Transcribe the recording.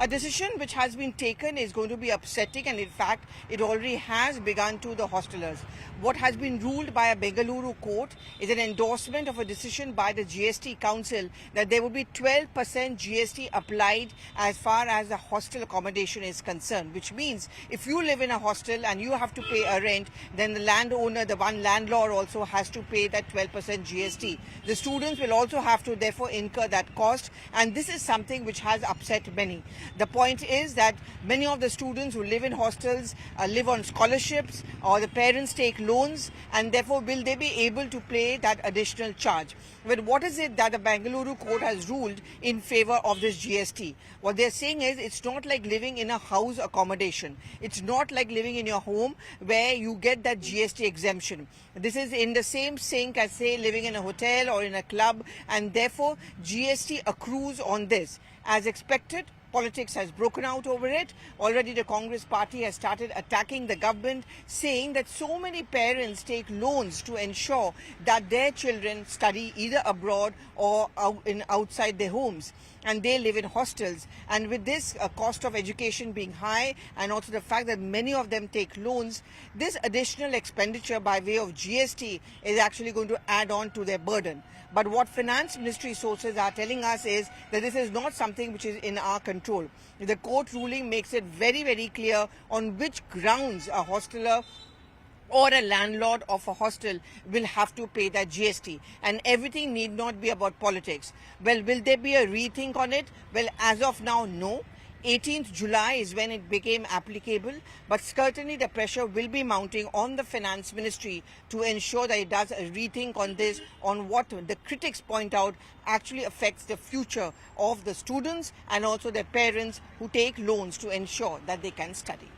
A decision which has been taken is going to be upsetting, and in fact it already has begun to the hostelers. What has been ruled by a Bengaluru court is an endorsement of a decision by the GST Council that there will be 12% GST applied as far as the hostel accommodation is concerned, which means if you live in a hostel and you have to pay a rent, then the landowner, the one landlord, also has to pay that 12% GST. The students will also have to therefore incur that cost, and this is something which has upset many. The point is that many of the students who live in hostels live on scholarships, or the parents take loans, and therefore will they be able to pay that additional charge? But what is it that the Bengaluru court has ruled in favor of this GST? What they're saying is it's not like living in a house accommodation. It's not like living in your home where you get that GST exemption. This is in the same sink as, say, living in a hotel or in a club, and therefore GST accrues on this. As expected, politics has broken out over it. Already the Congress party has started attacking the government, saying that so many parents take loans to ensure that their children study either abroad or outside their homes, and they live in hostels. And with this cost of education being high, and also the fact that many of them take loans, this additional expenditure by way of GST is actually going to add on to their burden. But what Finance Ministry sources are telling us is that this is not something which is in our control. The court ruling makes it very, very clear on which grounds a hosteler or a landlord of a hostel will have to pay that GST, and everything need not be about politics. Well, will there be a rethink on it? Well, as of now, no. 18th July is when it became applicable, but certainly the pressure will be mounting on the Finance Ministry to ensure that it does a rethink on this, on what the critics point out actually affects the future of the students and also their parents who take loans to ensure that they can study.